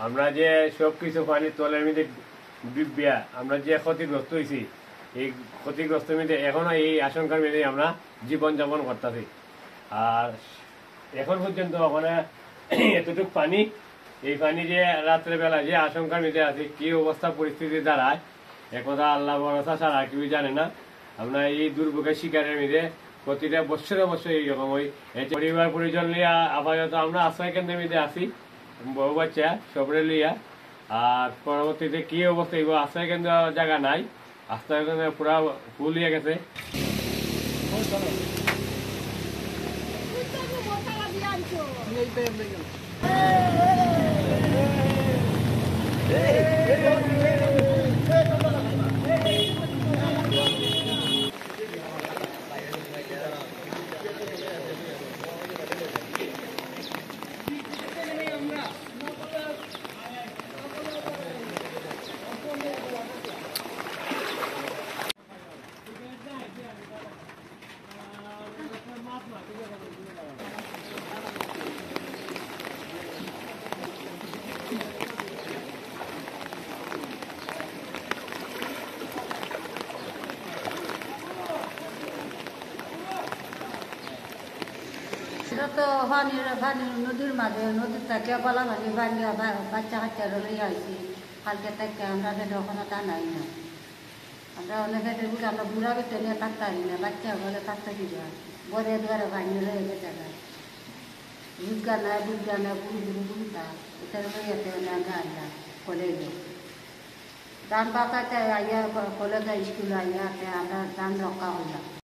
আমরা যে সব কিছু পানির তলের মধ্যে ডুবিয়া আমরা যে ক্ষতিগ্রস্ত হয়েছি, এই ক্ষতিগ্রস্ত মধ্যে এখনো এই আশঙ্কার মধ্যে আমরা জীবনযাপন করতেছি। আর এখন পর্যন্ত ওখানে এতটুকু পানি, এই পানি যে রাত্রেবেলা যে আশঙ্কার মধ্যে আছে, কি অবস্থা পরিস্থিতি দাঁড়ায় একথা আল্লাহ ভরসা ছাড়া আর কেউ জানে না। আমরা এই দুর্ভোগের শিকারের মধ্যে প্রতিটা বছরে বছরে এইরকম ওই পরিবার পরিজন লিয়া আপাতত আমরা আশ্রয় কেন্দ্রের মধ্যে আছি, বউ বাচ্চা সবরে লিয়া। আর পরবর্তীতে কি অবস্থা এই আশ্রয় কেন্দ্র জায়গা নাই, আশ্রয় কেন্দ্র পুরা ফুল হয়ে গেছে। সেটা তো পানি নদীর মাঝে, নদীর থেকে গলা ভাঙি বানিয়ে বাচ্চা কাচ্চারও লইয়া আইছি। কালকে থেকে আমরা সেটা ওখানে টানাই না, আমরা অনেকে দেখি আমরা বুড়া বেটে নিয়ে থাকতে পারি না, বাচ্চা বলে থাকতে দিবে বলে দুয়ারে বানিয়ে লয়ে গেছে রোজগার নাই বুজগার নাই বুড়ি বুড়ি বুড়িটা এটা লইয়াতে আমরা আইয়া কলেজে ধান পাকাতে আইয়া কলেজে স্কুলে আইয়া আমরা ধান রক্ষা হইলাম।